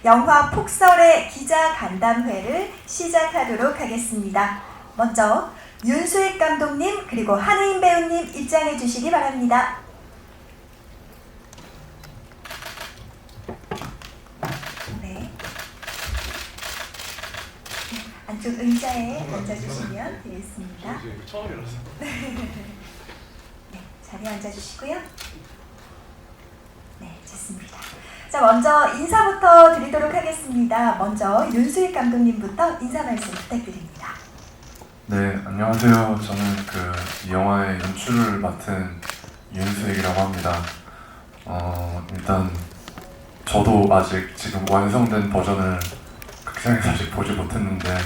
영화 폭설의 기자 간담회를 시작하도록 하겠습니다. 먼저 윤수익 감독님 그리고 한혜인 배우님 입장해 주시기 바랍니다. 네. 안쪽 의자에 앉아주시면 되겠습니다. 처음이라서. 네, 자리에 앉아주시고요. 네, 좋습니다. 자, 먼저 인사부터 드리도록 하겠습니다. 먼저 윤수익 감독님부터 인사 말씀 부탁드립니다. 네, 안녕하세요. 저는 이 영화의 연출을 맡은 윤수익이라고 합니다. 일단 저도 아직 지금 완성된 버전을 극장에서 아직 보지 못했는데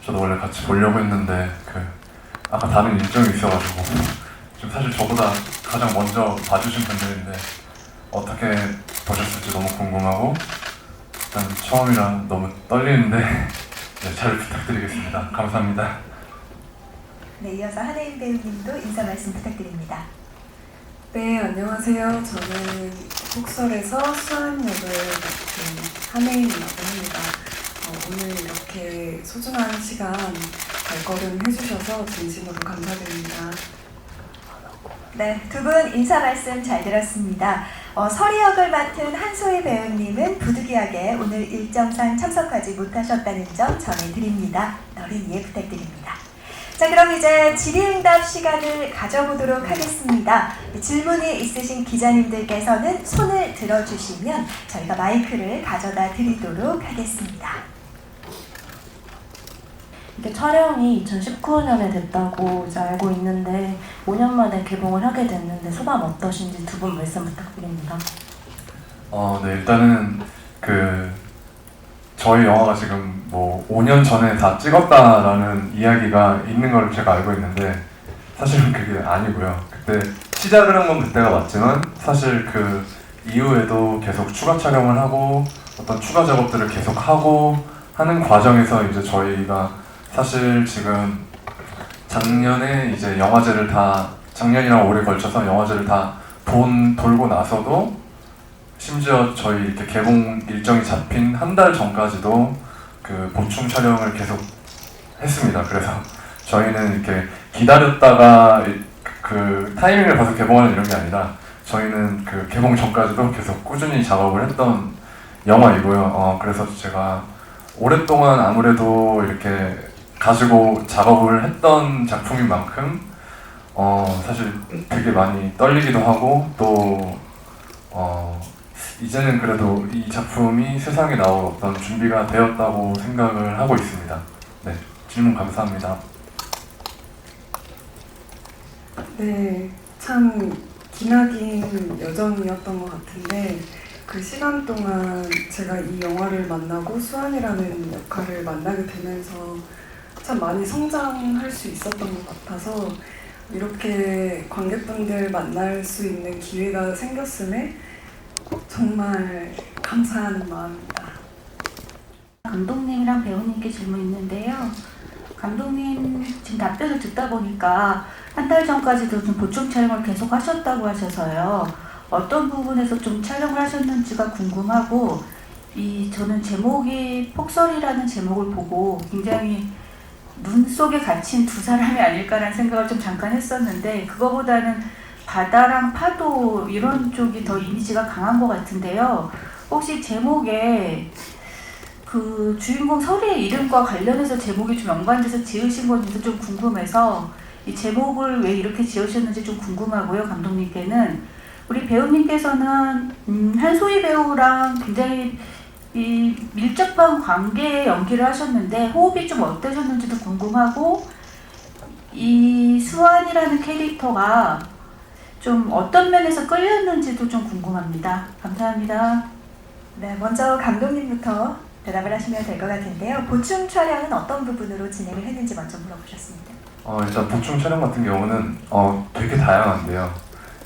저도 원래 같이 보려고 했는데 아까 다른 일정이 있어가지고 지금 사실 저보다 가장 먼저 봐주신 분들인데 어떻게 보셨을지 너무 궁금하고 일단 처음이라 너무 떨리는데 네, 잘 부탁드리겠습니다. 감사합니다. 네, 이어서 한혜인 배우님도 인사 말씀 부탁드립니다. 네, 안녕하세요. 저는 폭설에서 수환 역을 맡은 한혜인이라고 합니다. 오늘 이렇게 소중한 시간 발걸음 해주셔서 진심으로 감사드립니다. 네, 두 분 인사 말씀 잘 들었습니다. 서리 역을 맡은 한소희 배우님은 부득이하게 오늘 일정상 참석하지 못하셨다는 점 전해드립니다. 너른 이해 부탁드립니다. 자, 그럼 이제 질의응답 시간을 가져보도록 하겠습니다. 질문이 있으신 기자님들께서는 손을 들어주시면 저희가 마이크를 가져다 드리도록 하겠습니다. 이게 촬영이 2019년에 됐다고 이제 알고 있는데 5년 만에 개봉을 하게 됐는데 소감 어떠신지 두 분 말씀 부탁드립니다. 네, 일단은 저희 영화가 지금 5년 전에 다 찍었다라는 이야기가 있는 걸 제가 알고 있는데 사실은 그게 아니고요. 그때 시작을 한 건 그때가 맞지만 사실 그 이후에도 계속 추가 촬영을 하고 어떤 추가 작업들을 계속 하고 하는 과정에서 이제 저희가 사실 지금 작년에 이제 영화제를 작년이랑 올해 걸쳐서 영화제를 다 돌고 나서도 심지어 저희 이렇게 개봉 일정이 잡힌 한 달 전까지도 보충 촬영을 계속 했습니다. 그래서 저희는 이렇게 기다렸다가 타이밍을 봐서 개봉하는 이런 게 아니라 저희는 개봉 전까지도 계속 꾸준히 작업을 했던 영화이고요. 그래서 제가 오랫동안 아무래도 이렇게 가지고 작업을 했던 작품인 만큼 사실 되게 많이 떨리기도 하고 또 이제는 그래도 이 작품이 세상에 나올 어떤 준비가 되었다고 생각을 하고 있습니다. 네, 질문 감사합니다. 네, 참 기나긴 여정이었던 것 같은데 그 시간 동안 제가 이 영화를 만나고 수환이라는 역할을 만나게 되면서 참 많이 성장할 수 있었던 것 같아서 이렇게 관객분들 만날 수 있는 기회가 생겼음에 정말 감사하는 마음입니다. 감독님이랑 배우님께 질문 있는데요. 감독님 지금 답변을 듣다 보니까 한 달 전까지도 좀 보충 촬영을 계속 하셨다고 하셔서요. 어떤 부분에서 좀 촬영을 하셨는지가 궁금하고 저는 제목이 폭설이라는 제목을 보고 굉장히 눈 속에 갇힌 두 사람이 아닐까라는 생각을 좀 잠깐 했었는데 그거보다는 바다랑 파도 이런 쪽이 더 이미지가 강한 것 같은데요. 혹시 제목에 주인공 서리의 이름과 관련해서 제목이 좀 연관돼서 지으신 건지도 좀 궁금해서 이 제목을 왜 이렇게 지으셨는지 좀 궁금하고요. 감독님께는 우리 배우님께서는 한소희 배우랑 굉장히 밀접한 관계의 연기를 하셨는데 호흡이 좀 어떠셨는지도 궁금하고 이 수환이라는 캐릭터가 좀 어떤 면에서 끌렸는지도 좀 궁금합니다. 감사합니다. 네, 먼저 감독님부터 대답을 하시면 될 것 같은데요. 보충 촬영은 어떤 부분으로 진행을 했는지 먼저 물어보셨습니다. 일단 보충 촬영 같은 경우는 되게 다양한데요.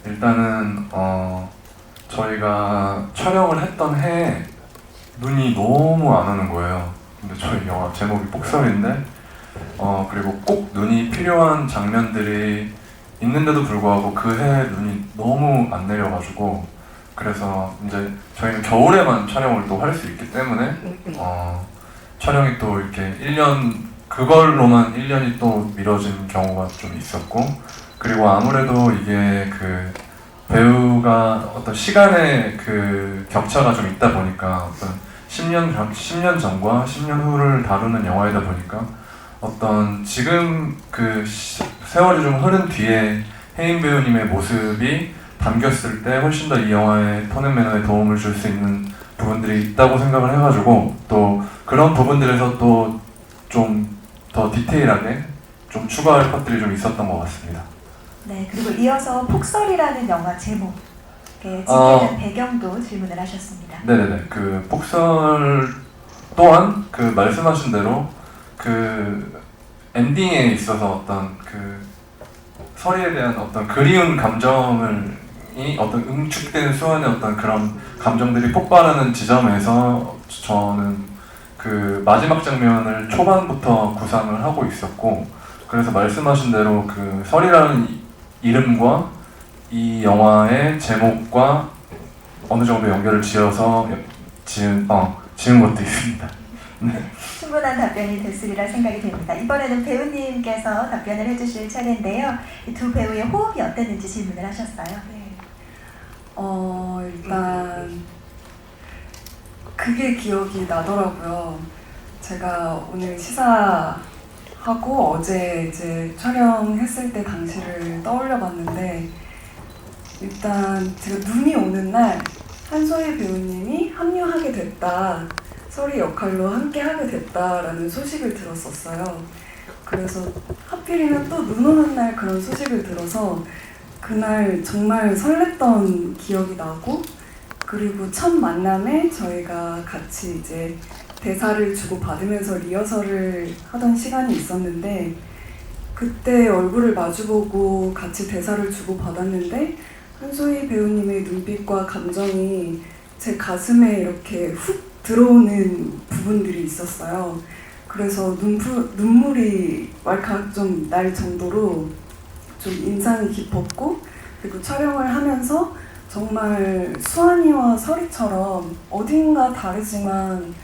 일단은 저희가 촬영을 했던 해에 눈이 너무 안 오는 거예요. 근데 저희 영화 제목이 폭설인데 그리고 꼭 눈이 필요한 장면들이 있는데도 불구하고 그 해에 눈이 너무 안 내려가지고 그래서 이제 저희는 겨울에만 촬영을 또 할 수 있기 때문에 촬영이 또 이렇게 1년 그걸로만 1년이 또 미뤄진 경우가 좀 있었고, 그리고 아무래도 이게 그 배우가 어떤 시간의 그 격차가 좀 있다 보니까 어떤 10년 전과 10년 후를 다루는 영화이다 보니까 어떤 지금 그 세월이 좀 흐른 뒤에 혜인 배우님의 모습이 담겼을 때 훨씬 더 이 영화의 톤 앤 매너에 도움을 줄 수 있는 부분들이 있다고 생각을 해가지고, 또 그런 부분들에서 또 좀 더 디테일하게 좀 추가할 것들이 좀 있었던 것 같습니다. 네, 그리고 이어서 폭설이라는 영화 제목에 지배된 배경도 질문을 하셨습니다. 네네네. 그 폭설 또한 그 말씀하신 대로 그 엔딩에 있어서 어떤 그 설이에 대한 어떤 그리운 감정을 어떤 응축된 수완의 어떤 그런 감정들이 폭발하는 지점에서 저는 그 마지막 장면을 초반부터 구상을 하고 있었고, 그래서 말씀하신 대로 그 설이라는 이름과 이 영화의 제목과 어느 정도 연결을 지어서 지은 것도 있습니다. 네. 충분한 답변이 됐으리라 생각이 됩니다. 이번에는 배우님께서 답변을 해주실 차례인데요. 이 두 배우의 호흡이 어땠는지 질문을 하셨어요. 네. 일단 그게 기억이 나더라고요. 제가 오늘 시사하고 어제 이제 촬영했을 때 당시를 떠올려 봤는데, 일단 제가 눈이 오는 날 한소희 배우님이 합류하게 됐다, 설이 역할로 함께 하게 됐다라는 소식을 들었었어요. 그래서 하필이면 또 눈 오는 날 그런 소식을 들어서 그날 정말 설렜던 기억이 나고, 그리고 첫 만남에 저희가 같이 이제 대사를 주고 받으면서 리허설을 하던 시간이 있었는데, 그때 얼굴을 마주보고 같이 대사를 주고 받았는데 한소희 배우님의 눈빛과 감정이 제 가슴에 이렇게 훅 들어오는 부분들이 있었어요. 그래서 눈물이 왈칵 좀 날 정도로 좀 인상이 깊었고, 그리고 촬영을 하면서 정말 수환이와 설이처럼 어딘가 다르지만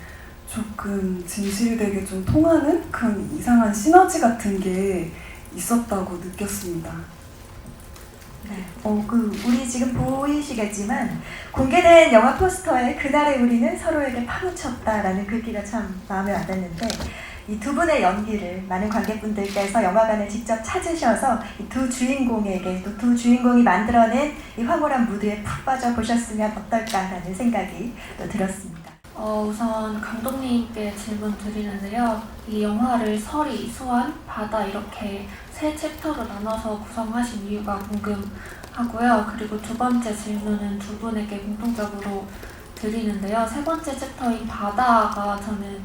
조금 진실되게 좀 통하는 그런 이상한 시너지 같은 게 있었다고 느꼈습니다. 네. 우리 지금 보이시겠지만 공개된 영화 포스터에 그날의 우리는 서로에게 파묻혔다라는 글귀가 참 마음에 와닿는데, 이 두 분의 연기를 많은 관객분들께서 영화관을 직접 찾으셔서 이 두 주인공에게, 또 두 주인공이 만들어낸 이 황홀한 무드에 푹 빠져 보셨으면 어떨까라는 생각이 또 들었습니다. 우선 감독님께 질문 드리는데요. 이 영화를 설이, 수완, 바다 이렇게 세 챕터로 나눠서 구성하신 이유가 궁금하고요. 그리고 두 번째 질문은 두 분에게 공통적으로 드리는데요. 세 번째 챕터인 바다가 저는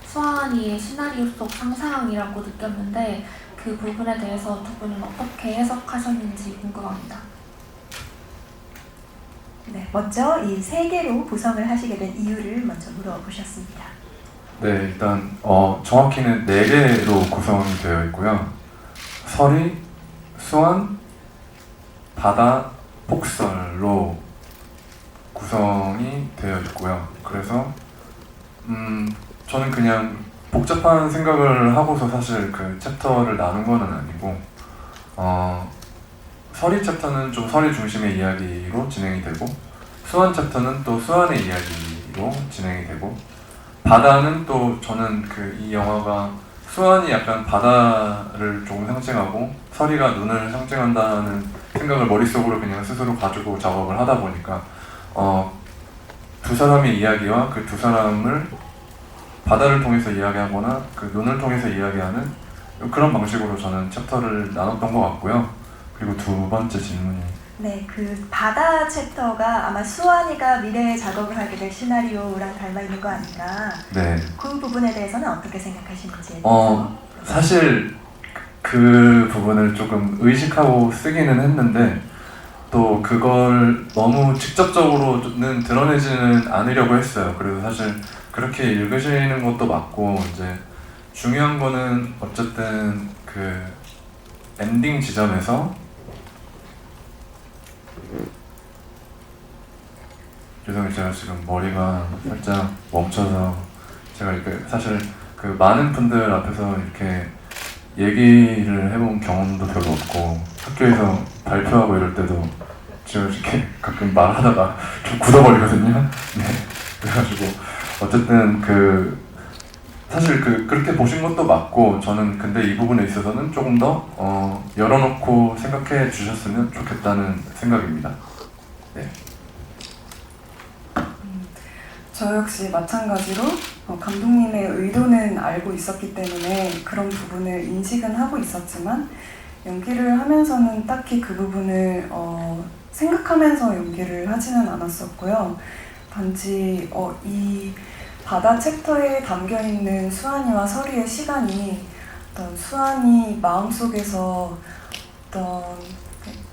수환이의 시나리오 속 상상이라고 느꼈는데, 그 부분에 대해서 두 분은 어떻게 해석하셨는지 궁금합니다. 네, 먼저 이 세 개로 구성을 하시게 된 이유를 먼저 물어보셨습니다. 네, 일단 정확히는 4개로 구성이 되어 있고요. 설이, 수완, 바다, 폭설로 구성이 되어 있고요. 그래서 저는 그냥 복잡한 생각을 하고서 사실 그 챕터를 나눈 거는 아니고, 설이 챕터는 좀 설이 중심의 이야기로 진행이 되고, 수완 챕터는 또 수완의 이야기로 진행이 되고, 바다는 또 저는 그 이 영화가 수완이 약간 바다를 조금 상징하고 설이가 눈을 상징한다는 생각을 머릿속으로 그냥 스스로 가지고 작업을 하다 보니까 두 사람의 이야기와 그 두 사람을 바다를 통해서 이야기하거나 그 눈을 통해서 이야기하는 그런 방식으로 저는 챕터를 나눴던 것 같고요. 그리고 두 번째 질문이, 네, 그 바다 챕터가 아마 수환이가 미래에 작업을 하게 될 시나리오랑 닮아 있는 거 아닌가? 네, 그 부분에 대해서는 어떻게 생각하시는지에 대해서. 사실 그 부분을 조금 의식하고 쓰기는 했는데 또 그걸 너무 직접적으로는 드러내지는 않으려고 했어요. 그래서 사실 그렇게 읽으시는 것도 맞고, 이제 중요한 거는 어쨌든 그 엔딩 지점에서 죄송해요. 제가 지금 머리가 살짝 멈춰서 제가 이렇게 사실 그 많은 분들 앞에서 이렇게 얘기를 해본 경험도 별로 없고 학교에서 발표하고 이럴 때도 제가 이렇게 가끔 말하다가 좀 굳어버리거든요. 네. 그래가지고 어쨌든 사실 그렇게 보신 것도 맞고 저는 근데 이 부분에 있어서는 조금 더 열어놓고 생각해 주셨으면 좋겠다는 생각입니다. 네. 저 역시 마찬가지로 감독님의 의도는 알고 있었기 때문에 그런 부분을 인식은 하고 있었지만 연기를 하면서는 딱히 그 부분을 생각하면서 연기를 하지는 않았었고요. 단지 이 바다 챕터에 담겨있는 수환이와 설이의 시간이 어떤 수환이 마음속에서 어떤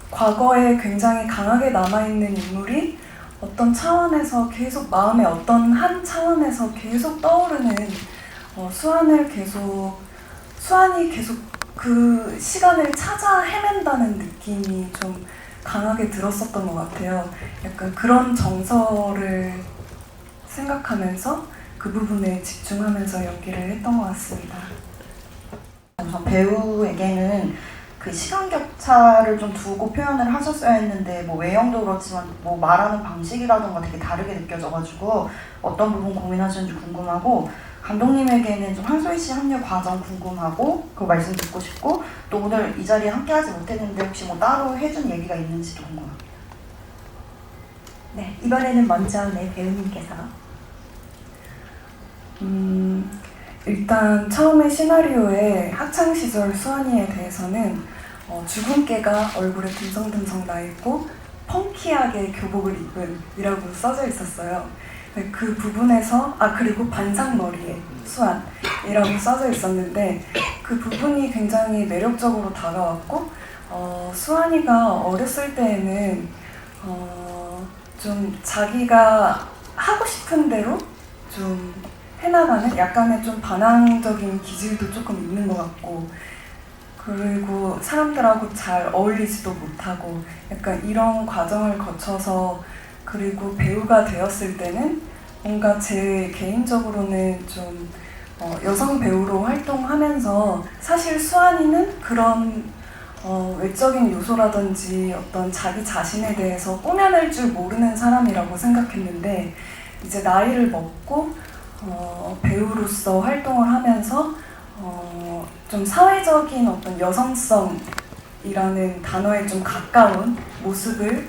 과거에 굉장히 강하게 남아있는 인물이 어떤 차원에서 계속 마음의 어떤 한 차원에서 계속 떠오르는 수환이 계속 그 시간을 찾아 헤맨다는 느낌이 좀 강하게 들었었던 것 같아요. 약간 그런 정서를 생각하면서 그 부분에 집중하면서 연기를 했던 것 같습니다. 배우에게는 그 시간 격차를 좀 두고 표현을 하셨어야 했는데 뭐 외형도 그렇지만 뭐 말하는 방식이라던가 되게 다르게 느껴져가지고 어떤 부분 고민하시는지 궁금하고 감독님에게는 좀 한소희 씨 합류 과정 궁금하고 그 말씀 듣고 싶고 또 오늘 이 자리에 함께하지 못했는데 혹시 뭐 따로 해준 얘기가 있는지도 궁금합니다. 네, 이번에는 먼저 배우님께서. 일단 처음에 시나리오에 학창시절 수환이에 대해서는 주근깨가 얼굴에 듬성듬성 나있고 펑키하게 교복을 입은 이라고 써져 있었어요. 그 부분에서 그리고 반상머리에 수환이라고 써져 있었는데 그 부분이 굉장히 매력적으로 다가왔고 수환이가 어렸을 때에는 좀 자기가 하고 싶은 대로 좀 해나가는 약간의 좀 반항적인 기질도 조금 있는 것 같고 그리고 사람들하고 잘 어울리지도 못하고 약간 이런 과정을 거쳐서 그리고 배우가 되었을 때는 뭔가 제 개인적으로는 좀 여성 배우로 활동하면서 사실 수환이는 그런 외적인 요소라든지 어떤 자기 자신에 대해서 꾸며낼 줄 모르는 사람이라고 생각했는데 이제 나이를 먹고 배우로서 활동을 하면서 좀 사회적인 어떤 여성성이라는 단어에 좀 가까운 모습을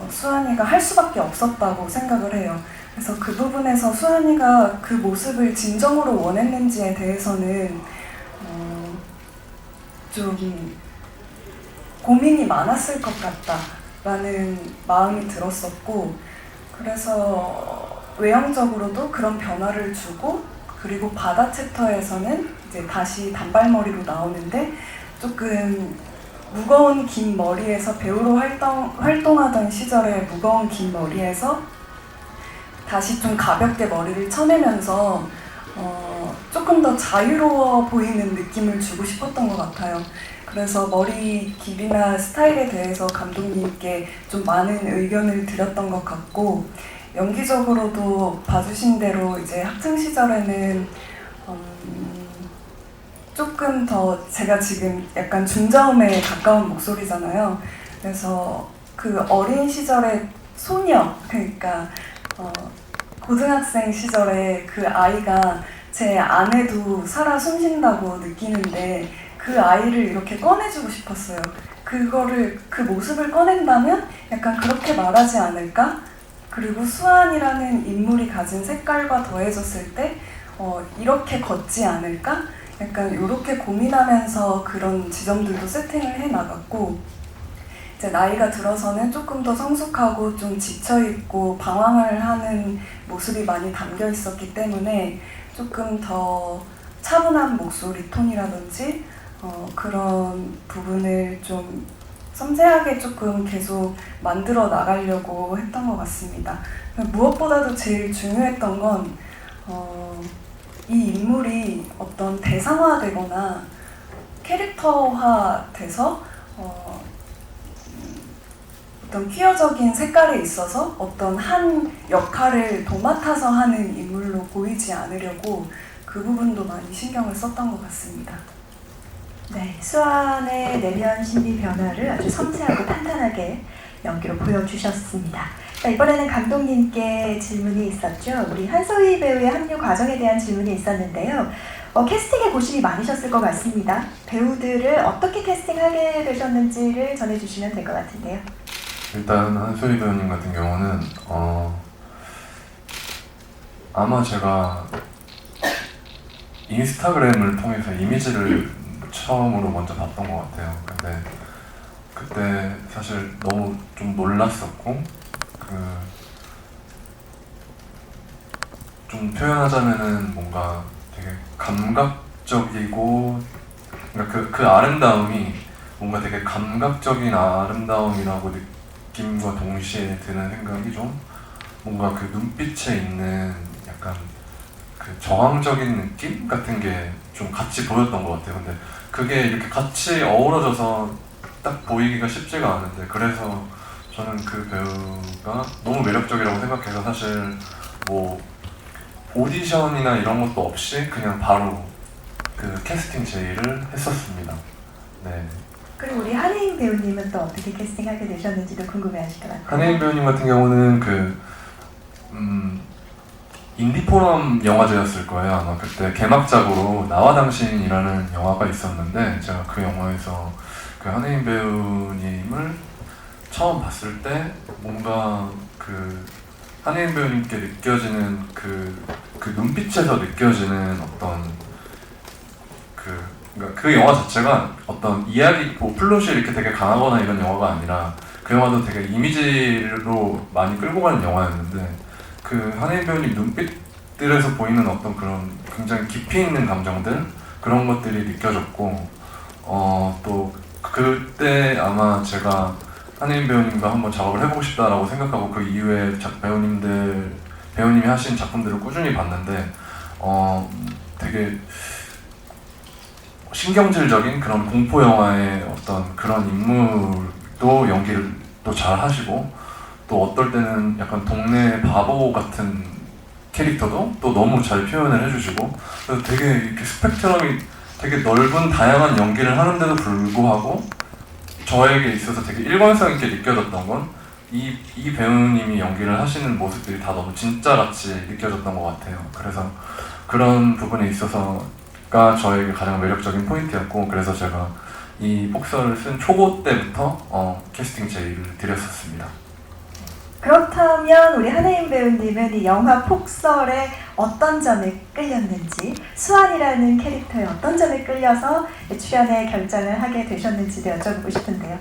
수환이가 할 수밖에 없었다고 생각을 해요. 그래서 그 부분에서 수환이가 그 모습을 진정으로 원했는지에 대해서는 좀 고민이 많았을 것 같다라는 마음이 들었었고 그래서 외형적으로도 그런 변화를 주고 그리고 바다 챕터에서는 이제 다시 단발머리로 나오는데 조금 무거운 긴 머리에서 배우로 활동하던 시절에 무거운 긴 머리에서 다시 좀 가볍게 머리를 쳐내면서 조금 더 자유로워 보이는 느낌을 주고 싶었던 것 같아요. 그래서 머리 길이나 스타일에 대해서 감독님께 좀 많은 의견을 드렸던 것 같고 연기적으로도 봐주신 대로 이제 학창 시절에는 조금 더 제가 지금 약간 중저음에 가까운 목소리잖아요. 그래서 그 어린 시절의 소녀 그러니까 고등학생 시절에 그 아이가 제 안에도 살아 숨쉰다고 느끼는데 그 아이를 이렇게 꺼내주고 싶었어요. 그 모습을 꺼낸다면 약간 그렇게 말하지 않을까? 그리고 수환이라는 인물이 가진 색깔과 더해졌을 때 이렇게 걷지 않을까? 약간 이렇게 고민하면서 그런 지점들도 세팅을 해나갔고 이제 나이가 들어서는 조금 더 성숙하고 좀 지쳐있고 방황을 하는 모습이 많이 담겨 있었기 때문에 조금 더 차분한 목소리 톤이라든지 그런 부분을 좀 섬세하게 조금 계속 만들어 나가려고 했던 것 같습니다. 무엇보다도 제일 중요했던 건 이 인물이 어떤 어떤 퀴어적인 색깔에 있어서 어떤 한 역할을 도맡아서 하는 인물로 보이지 않으려고 그 부분도 많이 신경을 썼던 것 같습니다. 네, 수환의 내면 심리 변화를 아주 섬세하고 탄탄하게 연기로 보여주셨습니다. 자, 이번에는 감독님께 질문이 있었죠. 우리 한소희 배우의 합류 과정에 대한 질문이 있었는데요. 캐스팅에 고심이 많으셨을 것 같습니다. 배우들을 어떻게 캐스팅하게 되셨는지를 전해주시면 될 것 같은데요. 일단 한소희 배우님 같은 경우는 아마 제가 인스타그램을 통해서 이미지를 처음으로 먼저 봤던 것 같아요. 근데 그때 사실 너무 좀 놀랐었고 좀 표현하자면은 뭔가 되게 감각적이고 그러니까 그 아름다움이 뭔가 되게 감각적인 아름다움이라고 느낌과 동시에 드는 생각이 좀 뭔가 그 눈빛에 있는 약간 그 저항적인 느낌 같은 게 좀 같이 보였던 것 같아요. 근데 그게 이렇게 같이 어우러져서 딱 보이기가 쉽지가 않은데 그래서 저는 그 배우가 너무 매력적이라고 생각해서 사실 뭐 오디션이나 이런 것도 없이 그냥 바로 그 캐스팅 제의를 했었습니다. 네. 그리고 우리 한혜인 배우님은 또 어떻게 캐스팅하게 되셨는지도 궁금해하실 것 같아요. 한혜인 배우님 같은 경우는 인디포럼 영화제였을 거예요. 아마 그때 개막작으로 나와 당신이라는 영화가 있었는데 제가 그 영화에서 그 한혜인 배우님을 처음 봤을 때 뭔가 그 한혜인 배우님께 느껴지는 그 눈빛에서 느껴지는 어떤 그러니까 그 영화 자체가 어떤 이야기 뭐 플롯이 이렇게 되게 강하거나 이런 영화가 아니라 그 영화도 되게 이미지로 많이 끌고 가는 영화였는데 그 한혜인 배우님 눈빛들에서 보이는 어떤 그런 굉장히 깊이 있는 감정들 그런 것들이 느껴졌고 또 그때 아마 제가 한혜인 배우님과 한번 작업을 해보고 싶다라고 생각하고 그 이후에 배우님이 하신 작품들을 꾸준히 봤는데 되게 신경질적인 그런 공포 영화의 어떤 그런 인물도 연기를 또 잘 하시고 또 어떨 때는 약간 동네 바보 같은 캐릭터도 또 너무 잘 표현을 해주시고 그래서 되게 이렇게 스펙트럼이 되게 넓은 다양한 연기를 하는데도 불구하고 저에게 있어서 되게 일관성 있게 느껴졌던 건 이 배우님이 연기를 하시는 모습들이 다 너무 진짜같이 느껴졌던 것 같아요. 그래서 그런 부분에 있어서가 저에게 가장 매력적인 포인트였고 그래서 제가 이 폭설을 쓴 초고 때부터 캐스팅 제의를 드렸었습니다. 그렇다면 우리 한혜인 배우님은 이 영화 폭설의 어떤 점에 끌렸는지 수환이라는 캐릭터의 어떤 점에 끌려서 출연에 결정을 하게 되셨는지도 여쭤보고 싶은데요.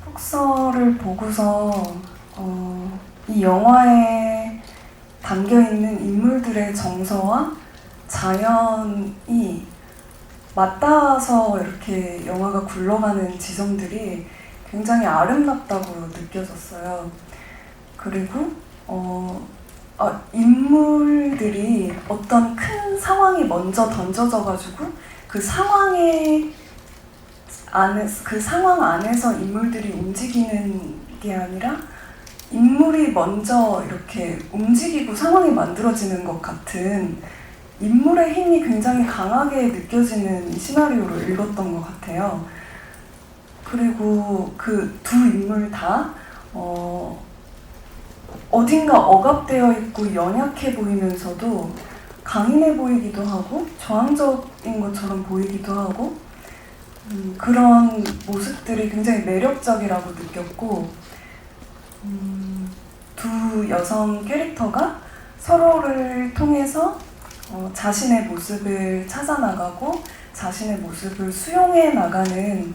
폭설을 보고서 이 영화에 담겨있는 인물들의 정서와 자연이 맞닿아서 이렇게 영화가 굴러가는 지점들이 굉장히 아름답다고 느껴졌어요. 그리고 인물들이 어떤 큰 상황이 먼저 던져져가지고 그 상황 안에서 인물들이 움직이는 게 아니라 인물이 먼저 이렇게 움직이고 상황이 만들어지는 것 같은 인물의 힘이 굉장히 강하게 느껴지는 시나리오로 읽었던 것 같아요. 그리고 그 두 인물 다 어딘가 억압되어 있고 연약해 보이면서도 강인해 보이기도 하고 저항적인 것처럼 보이기도 하고 그런 모습들이 굉장히 매력적이라고 느꼈고 두 여성 캐릭터가 서로를 통해서 자신의 모습을 찾아나가고 자신의 모습을 수용해 나가는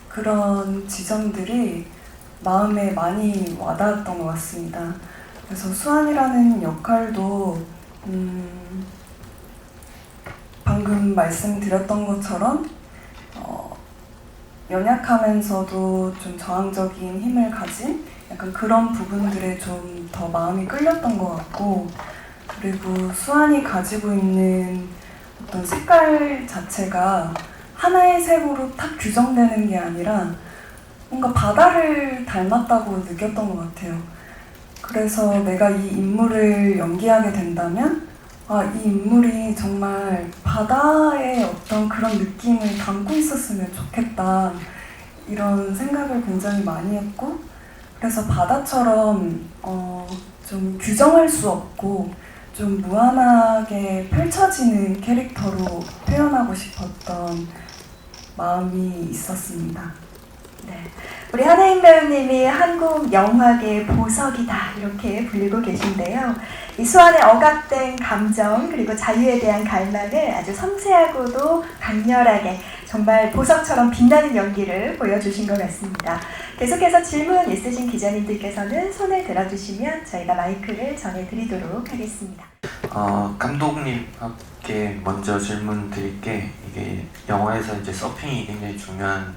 그런 지점들이 마음에 많이 와닿았던 것 같습니다. 그래서 수환이라는 역할도 방금 말씀드렸던 것처럼 연약하면서도 좀 저항적인 힘을 가진 약간 그런 부분들에 좀 더 마음이 끌렸던 것 같고 그리고 수환이 가지고 있는 어떤 색깔 자체가 하나의 색으로 딱 규정되는 게 아니라 뭔가 바다를 닮았다고 느꼈던 것 같아요. 그래서 내가 이 인물을 연기하게 된다면 이 인물이 정말 바다의 어떤 그런 느낌을 담고 있었으면 좋겠다, 이런 생각을 굉장히 많이 했고, 그래서 바다처럼 좀 규정할 수 없고 좀 무한하게 펼쳐지는 캐릭터로 표현하고 싶었던 마음이 있었습니다. 네, 우리 한혜인 배우님이 한국 영화계의 보석이다 이렇게 불리고 계신데요. 이 수완의 억압된 감정 그리고 자유에 대한 갈망을 아주 섬세하고도 강렬하게 정말 보석처럼 빛나는 연기를 보여주신 것 같습니다. 계속해서 질문 있으신 기자님들께서는 손을 들어주시면 저희가 마이크를 전해드리도록 하겠습니다. 감독님께 먼저 질문 드릴게, 이게 영화에서 이제 서핑이 굉장히 중요한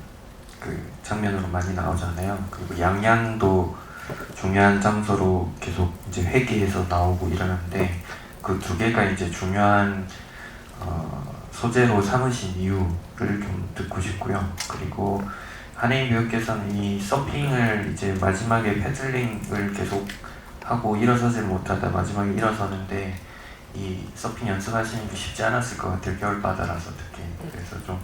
그 장면으로 많이 나오잖아요. 그리고 양양도 중요한 장소로 계속 이제 회귀해서 나오고 이러는데, 그 두 개가 이제 중요한 소재로 삼으신 이유를 좀 듣고 싶고요. 그리고 한혜인 배우께서는 이 서핑을 이제 마지막에 패들링을 계속 하고 일어서질 못하다 마지막에 일어서는데, 이 서핑 연습하시는 게 쉽지 않았을 것 같아요. 겨울바다라서 특히. 그래서 좀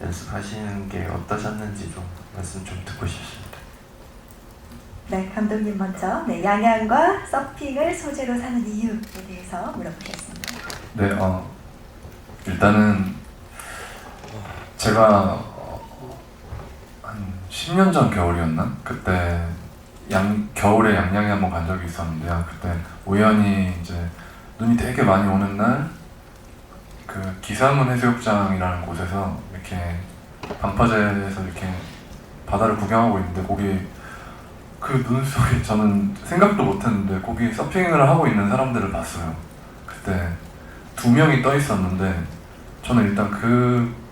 연습하시는 게 어떠셨는지 좀 말씀 좀 듣고 싶습니다. 네, 감독님 먼저 양양과 서핑을 소재로 삼은 이유에 대해서 물어보겠습니다. 네, 일단은 제가 한 10년 전 겨울이었나? 그때 겨울에 양양에 한번 간 적이 있었는데요. 그때 우연히 이제 눈이 되게 많이 오는 날, 그 기사문 해수욕장이라는 곳에서 이렇게 방파제에서 이렇게 바다를 구경하고 있는데, 거기 그 눈 속에 저는 생각도 못했는데 거기 서핑을 하고 있는 사람들을 봤어요. 그때 2명이 떠 있었는데, 저는 일단 그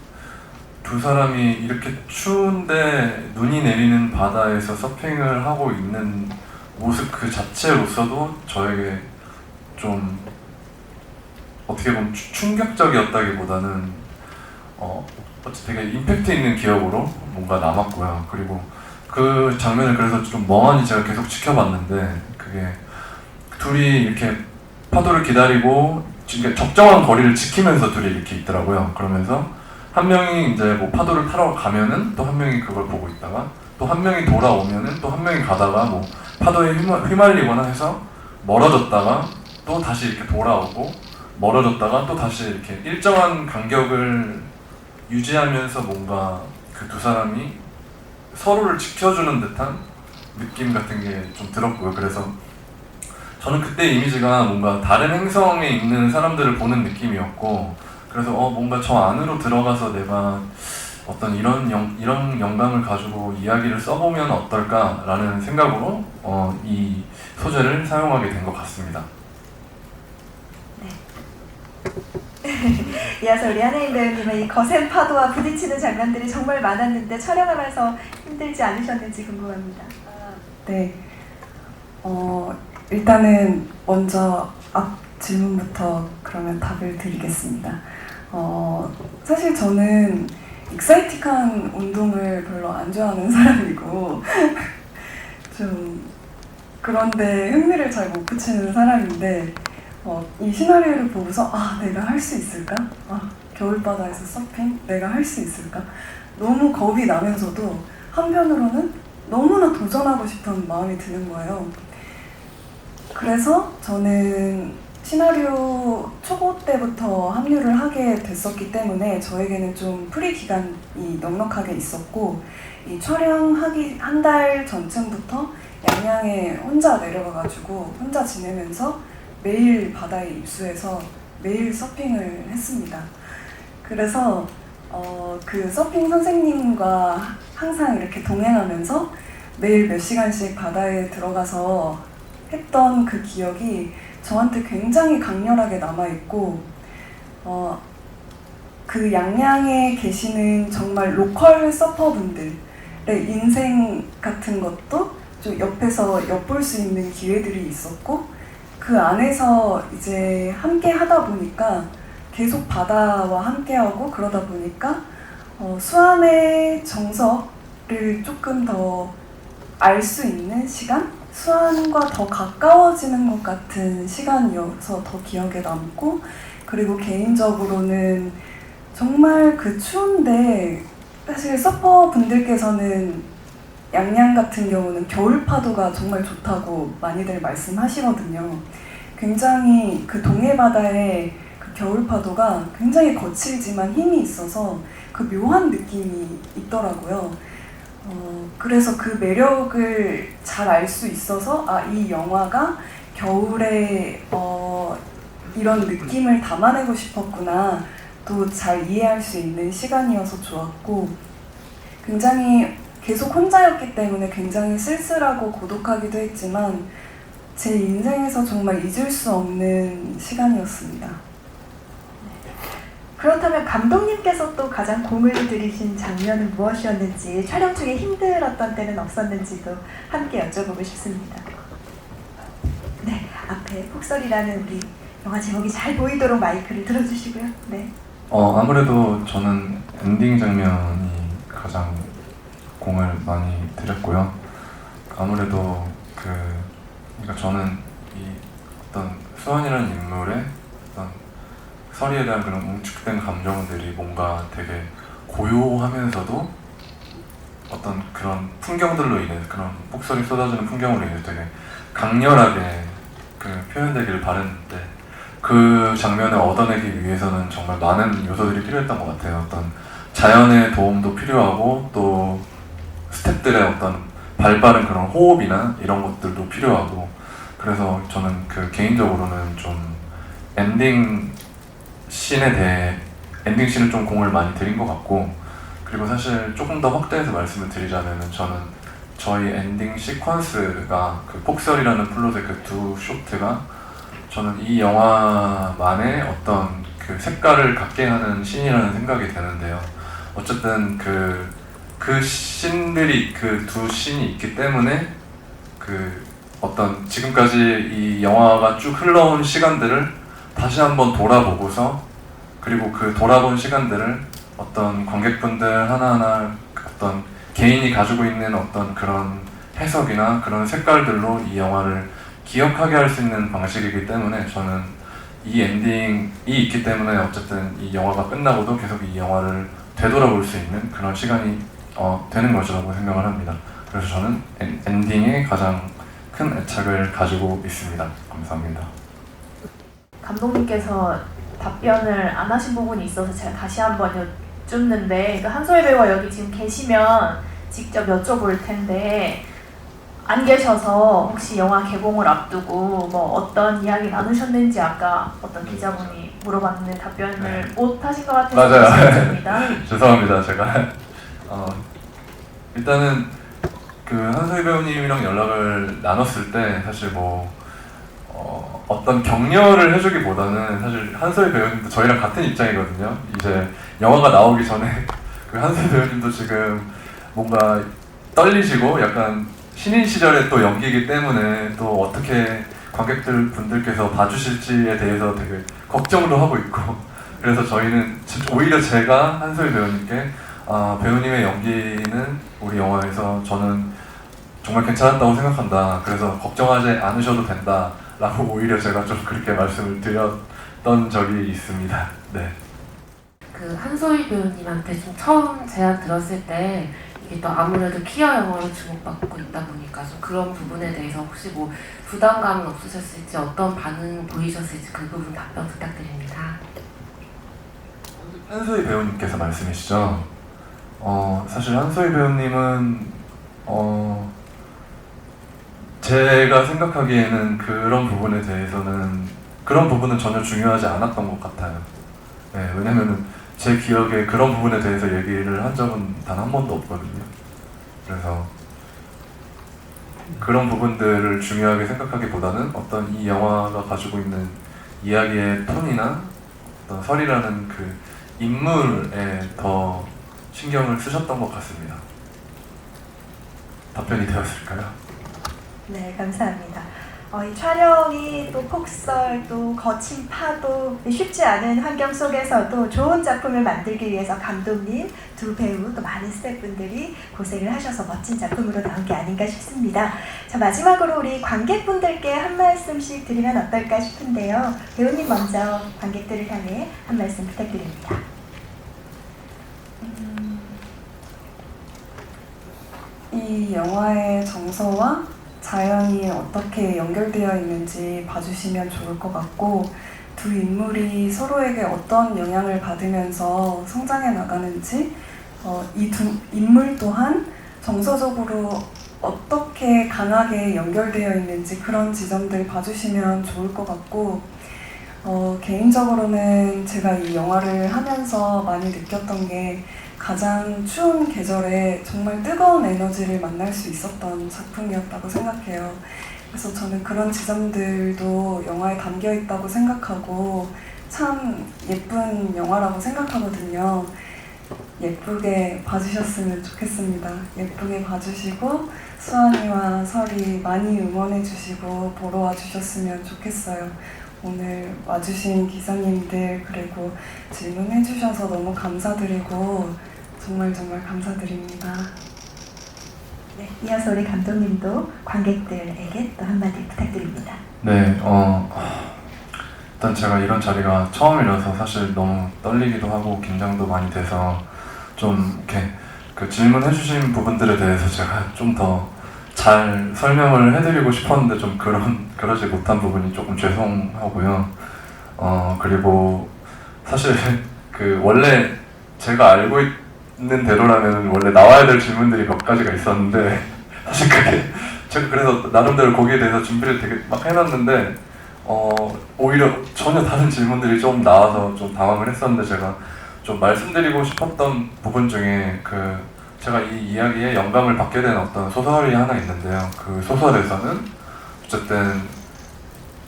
두 사람이 이렇게 추운데 눈이 내리는 바다에서 서핑을 하고 있는 모습 그 자체로서도 저에게 좀 어떻게 보면 충격적이었다기보다는 되게 임팩트 있는 기억으로 뭔가 남았고요. 그리고 그 장면을 그래서 좀 멍하니 제가 계속 지켜봤는데, 그게 둘이 이렇게 파도를 기다리고 적정한 거리를 지키면서 둘이 이렇게 있더라고요. 그러면서 한 명이 이제 뭐 파도를 타러 가면은 또 한 명이 그걸 보고 있다가, 또 한 명이 돌아오면은 또 한 명이 가다가 뭐 파도에 휘말리거나 해서 멀어졌다가 또 다시 이렇게 돌아오고, 멀어졌다가 또 다시 이렇게 일정한 간격을 유지하면서 뭔가 그 두 사람이 서로를 지켜주는 듯한 느낌 같은 게 좀 들었고요. 그래서 저는 그때 이미지가 뭔가 다른 행성에 있는 사람들을 보는 느낌이었고, 그래서 뭔가 저 안으로 들어가서 내가 어떤 이런 영감을 가지고 이야기를 써보면 어떨까라는 생각으로 이 소재를 사용하게 된 것 같습니다. 이어서 우리 한혜인 배우님은 이 거센 파도와 부딪히는 장면들이 정말 많았는데 촬영하면서 힘들지 않으셨는지 궁금합니다. 네. 일단은 먼저 앞 질문부터 그러면 답을 드리겠습니다. 사실 저는 익사이틱한 운동을 별로 안 좋아하는 사람이고 좀 그런데 흥미를 잘 못 붙이는 사람인데, 이 시나리오를 보고서 내가 할 수 있을까? 겨울바다에서 서핑? 내가 할 수 있을까? 너무 겁이 나면서도 한편으로는 너무나 도전하고 싶은 마음이 드는 거예요. 그래서 저는 시나리오 초고 때부터 합류를 하게 됐었기 때문에 저에게는 좀 프리 기간이 넉넉하게 있었고, 이 촬영하기 한 달 전쯤부터 양양에 혼자 내려가가지고 혼자 지내면서 매일 바다에 입수해서 매일 서핑을 했습니다. 그래서 그 서핑 선생님과 항상 이렇게 동행하면서 매일 몇 시간씩 바다에 들어가서 했던 그 기억이 저한테 굉장히 강렬하게 남아있고, 그 양양에 계시는 정말 로컬 서퍼분들의 인생 같은 것도 좀 옆에서 엿볼 수 있는 기회들이 있었고, 그 안에서 이제 함께 하다 보니까 계속 바다와 함께하고 그러다 보니까 수완의 정석을 영화를 조금 더 알 수 있는 시간? 수환과 더 가까워지는 것 같은 시간이어서 더 기억에 남고, 그리고 개인적으로는 정말 그 추운데 사실 서퍼 분들께서는 양양 같은 경우는 겨울 파도가 정말 좋다고 많이들 말씀하시거든요. 굉장히 그 동해 바다의 그 겨울 파도가 굉장히 거칠지만 힘이 있어서 그 묘한 느낌이 있더라고요. 그래서 그 매력을 잘 알 수 있어서 이 영화가 겨울에 이런 느낌을 담아내고 싶었구나 또 잘 이해할 수 있는 시간이어서 좋았고, 굉장히 계속 혼자였기 때문에 굉장히 쓸쓸하고 고독하기도 했지만 제 인생에서 정말 잊을 수 없는 시간이었습니다. 그렇다면 감독님께서 또 가장 공을 들이신 장면은 무엇이었는지, 촬영 중에 힘들었던 때는 없었는지도 함께 여쭤보고 싶습니다. 네, 앞에 폭설이라는 우리 영화 제목이 잘 보이도록 마이크를 들어주시고요. 네. 아무래도 저는 엔딩 장면이 가장 공을 많이 들였고요. 아무래도 그러니까 저는 이 어떤 수환이라는 인물의 어떤 설이에 대한 그런 웅축된 감정들이 뭔가 되게 고요하면서도 어떤 그런 풍경들로 인해, 그런 폭설이 쏟아지는 풍경으로 인해 되게 강렬하게 표현되길 바랬는데, 그 장면을 얻어내기 위해서는 정말 많은 요소들이 필요했던 것 같아요. 어떤 자연의 도움도 필요하고, 또 스태프들의 어떤 발빠른 그런 호흡이나 이런 것들도 필요하고, 그래서 저는 개인적으로는 좀 엔딩 씬을 좀 공을 많이 들인 것 같고, 그리고 사실 조금 더 확대해서 말씀을 드리자면은 저는 저희 엔딩 시퀀스가 그 폭설이라는 플롯의 그 두 쇼트가 저는 이 영화만의 어떤 그 색깔을 갖게 하는 씬이라는 생각이 드는데요. 어쨌든 그 씬들이, 그 두 씬이 있기 때문에 어떤 지금까지 이 영화가 쭉 흘러온 시간들을 다시 한번 돌아보고서, 그리고 그 돌아본 시간들을 어떤 관객분들 하나하나 어떤 개인이 가지고 있는 어떤 그런 해석이나 그런 색깔들로 이 영화를 기억하게 할 수 있는 방식이기 때문에, 저는 이 엔딩이 있기 때문에 어쨌든 이 영화가 끝나고도 계속 이 영화를 되돌아볼 수 있는 그런 시간이 되는 것이라고 생각을 합니다. 그래서 저는 엔딩에 가장 큰 애착을 가지고 있습니다. 감사합니다. 감독님께서 답변을 안 하신 부분이 있어서 제가 다시 한번 여쭙는데, 한소희 배우가 여기 지금 계시면 직접 여쭤볼 텐데, 안 계셔서 혹시 영화 개봉을 앞두고 뭐 어떤 이야기 나누셨는지 아까 어떤 기자분이 물어봤는데 답변을 못 하신 것 같아서 맞아요. 죄송합니다. 제가 일단은 한소희 배우님이랑 연락을 나눴을 때 사실 어떤 격려를 해주기보다는, 사실 한소희 배우님도 저희랑 같은 입장이거든요. 이제 영화가 나오기 전에 한소희 배우님도 지금 뭔가 떨리시고 약간 신인 시절에 또 연기이기 때문에 또 어떻게 관객들 분들께서 봐주실지에 대해서 되게 걱정도 하고 있고, 그래서 저희는 오히려 제가 한소희 배우님께 배우님의 연기는 우리 영화에서 저는 정말 괜찮았다고 생각한다. 그래서 걱정하지 않으셔도 된다. 라고 오히려 제가 좀 그렇게 말씀을 드렸던 적이 있습니다. 네. 한소희 배우님한테 좀 처음 제안 들었을 때 이게 또 아무래도 퀴어 영화로 주목받고 있다 보니까 좀 그런 부분에 대해서 혹시 뭐 부담감은 없으셨을지, 어떤 반응 보이셨을지 그 부분 답변 부탁드립니다. 한소희 배우님께서 말씀이시죠? 사실 한소희 배우님은 제가 생각하기에는 그런 부분에 대해서는, 그런 부분은 전혀 중요하지 않았던 것 같아요. 네, 왜냐면은 제 기억에 그런 부분에 대해서 얘기를 한 적은 단 한 번도 없거든요. 그래서 그런 부분들을 중요하게 생각하기보다는 어떤 이 영화가 가지고 있는 이야기의 톤이나 어떤 설이라는 그 인물에 더 신경을 쓰셨던 것 같습니다. 답변이 되었을까요? 네, 감사합니다. 이 촬영이 또 폭설, 또 거친 파도, 쉽지 않은 환경 속에서도 좋은 작품을 만들기 위해서 감독님, 두 배우, 또 많은 스태프분들이 고생을 하셔서 멋진 작품으로 나온 게 아닌가 싶습니다. 자, 마지막으로 우리 관객분들께 한 말씀씩 드리면 어떨까 싶은데요. 배우님 먼저 관객들을 향해 한 말씀 부탁드립니다. 이 영화의 정서와 자연이 어떻게 연결되어 있는지 봐주시면 좋을 것 같고, 두 인물이 서로에게 어떤 영향을 받으면서 성장해 나가는지, 이 두 인물 또한 정서적으로 어떻게 강하게 연결되어 있는지 그런 지점들 봐주시면 좋을 것 같고, 개인적으로는 제가 이 영화를 하면서 많이 느꼈던 게, 가장 추운 계절에 정말 뜨거운 에너지를 만날 수 있었던 작품이었다고 생각해요. 그래서 저는 그런 지점들도 영화에 담겨 있다고 생각하고 참 예쁜 영화라고 생각하거든요. 예쁘게 봐주셨으면 좋겠습니다. 예쁘게 봐주시고 수환이와 설이 많이 응원해주시고 보러 와주셨으면 좋겠어요. 오늘 와주신 기자님들 그리고 질문해주셔서 너무 감사드리고 정말 감사드립니다. 네, 이어서 우리 감독님도 관객들에게 또 한마디 부탁드립니다. 네, 일단 제가 이런 자리가 처음이라서 사실 너무 떨리기도 하고 긴장도 많이 돼서 좀 이렇게 그 질문해주신 부분들에 대해서 제가 좀 더 잘 설명을 해드리고 싶었는데 좀 그러지 못한 부분이 조금 죄송하고요. 그리고 사실 그 원래 제가 알고 있는 대로라면 원래 나와야 될 질문들이 몇 가지가 있었는데 사실 그게 제가 그래서 나름대로 거기에 대해서 준비를 되게 막 해놨는데 오히려 전혀 다른 질문들이 좀 나와서 좀 당황을 했었는데 제가 좀 말씀드리고 싶었던 부분 중에 제가 이 이야기에 영감을 받게 된 어떤 소설이 하나 있는데요. 그 소설에서는 어쨌든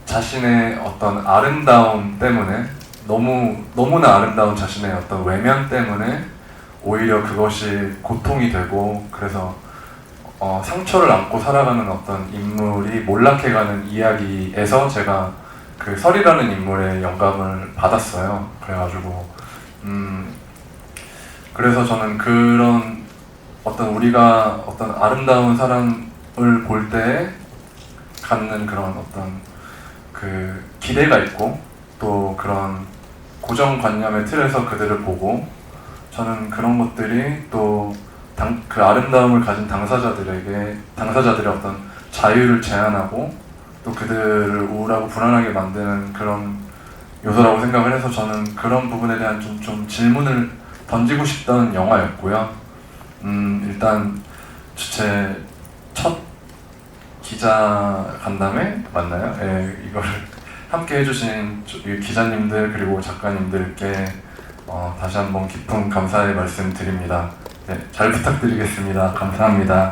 자신의 어떤 아름다움 때문에 너무나 아름다운 자신의 어떤 외면 때문에 오히려 그것이 고통이 되고 그래서 상처를 안고 살아가는 어떤 인물이 몰락해가는 이야기에서 제가 그 설이라는 인물의 영감을 받았어요. 그래가지고 그래서 저는 그런 우리가 어떤 아름다운 사람을 볼 때 갖는 그런 어떤 그 기대가 있고 또 그런 고정관념의 틀에서 그들을 보고 저는 그런 것들이 또 그 아름다움을 가진 당사자들의 어떤 자유를 제한하고 또 그들을 우울하고 불안하게 만드는 그런 요소라고 생각을 해서 저는 그런 부분에 대한 좀 질문을 던지고 싶던 영화였고요. 일단 제 첫 기자 간담회 맞나요? 예, 이거를 함께 해주신 기자님들 그리고 작가님들께 다시 한번 깊은 감사의 말씀 드립니다. 네, 잘 부탁드리겠습니다. 감사합니다.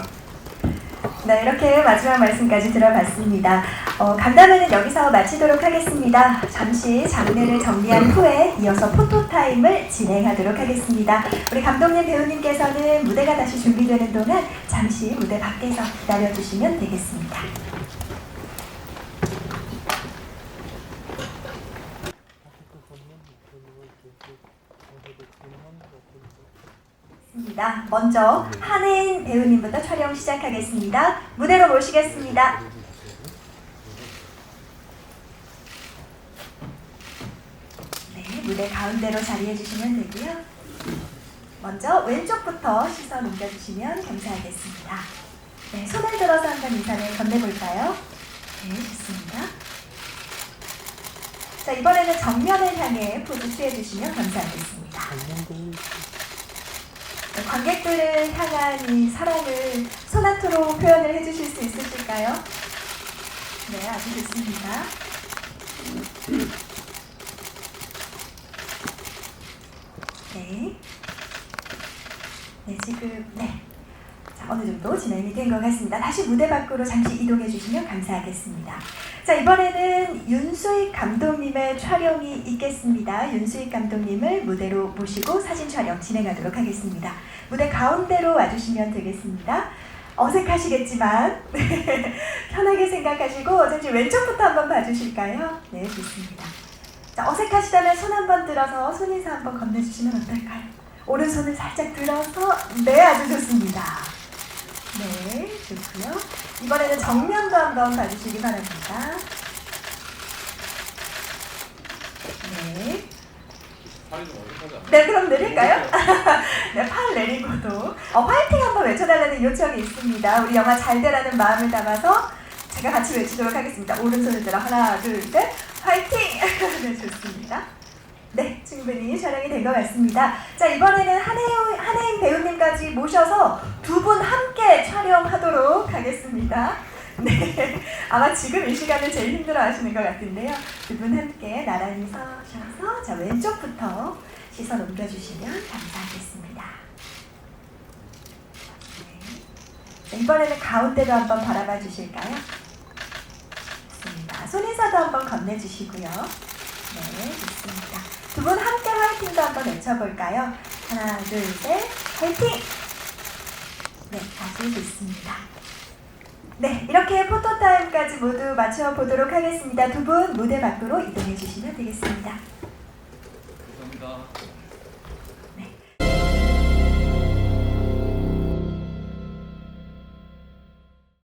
네, 이렇게 마지막 말씀까지 들어봤습니다. 간담회는 여기서 마치도록 하겠습니다. 잠시 장례를 정리한 후에 이어서 포토타임을 진행하도록 하겠습니다. 우리 감독님, 배우님께서는 무대가 다시 준비되는 동안 잠시 무대 밖에서 기다려주시면 되겠습니다. 먼저 한혜인 배우님부터 촬영 시작하겠습니다. 무대로 모시겠습니다. 네, 무대 가운데로 자리해 주시면 되고요. 먼저 왼쪽부터 시선 옮겨주시면 감사하겠습니다. 네, 손을 들어서 한번 인사를 건네볼까요? 네, 좋습니다. 자, 이번에는 정면을 향해 포즈 취해주시면 감사하겠습니다. 관객들을 향한 이 사랑을 소나트로 표현을 해주실 수 있으실까요? 네, 아주 좋습니다. 네. 네, 지금, 자, 어느 정도 진행이 된 것 같습니다. 다시 무대 밖으로 잠시 이동해 주시면 감사하겠습니다. 자, 이번에는 윤수익 감독님의 촬영이 있겠습니다. 윤수익 감독님을 무대로 모시고 사진 촬영 진행하도록 하겠습니다. 무대 가운데로 와주시면 되겠습니다. 어색하시겠지만 편하게 생각하시고 잠시 왼쪽부터 한번 봐주실까요? 네, 좋습니다. 자, 어색하시다면 손 한번 들어서 손인사 한번 건네주시면 어떨까요? 오른손을 살짝 들어서 네, 아주 좋습니다. 네, 좋고요. 이번에는 정면도 한번 봐주시기 바랍니다. 네. 네, 그럼 내릴까요? 네, 팔 내리고도 화이팅 한번 외쳐달라는 요청이 있습니다. 우리 영화 잘 되라는 마음을 담아서 제가 같이 외치도록 하겠습니다. 오른손을 들어 하나, 둘, 셋, 화이팅! 네, 좋습니다. 네, 충분히 촬영이 된 것 같습니다. 자, 이번에는 한혜인 배우님까지 모셔서 두 분 함께 촬영하도록 하겠습니다. 네, 아마 지금 이 시간을 제일 힘들어 하시는 것 같은데요. 두 분 함께 나란히 서셔서 자, 왼쪽부터 시선 옮겨주시면 감사하겠습니다. 네. 이번에는 가운데로 한번 바라봐 주실까요? 좋습니다. 손인사도 한번 건네주시고요. 네, 좋습니다. 두 분 함께 화이팅도 한번 외쳐볼까요? 하나, 둘, 셋, 화이팅! 네, 다시 좋습니다. 네, 이렇게 포토타임까지 모두 마쳐보도록 하겠습니다. 두 분 무대 밖으로 이동해 주시면 되겠습니다. 감사합니다.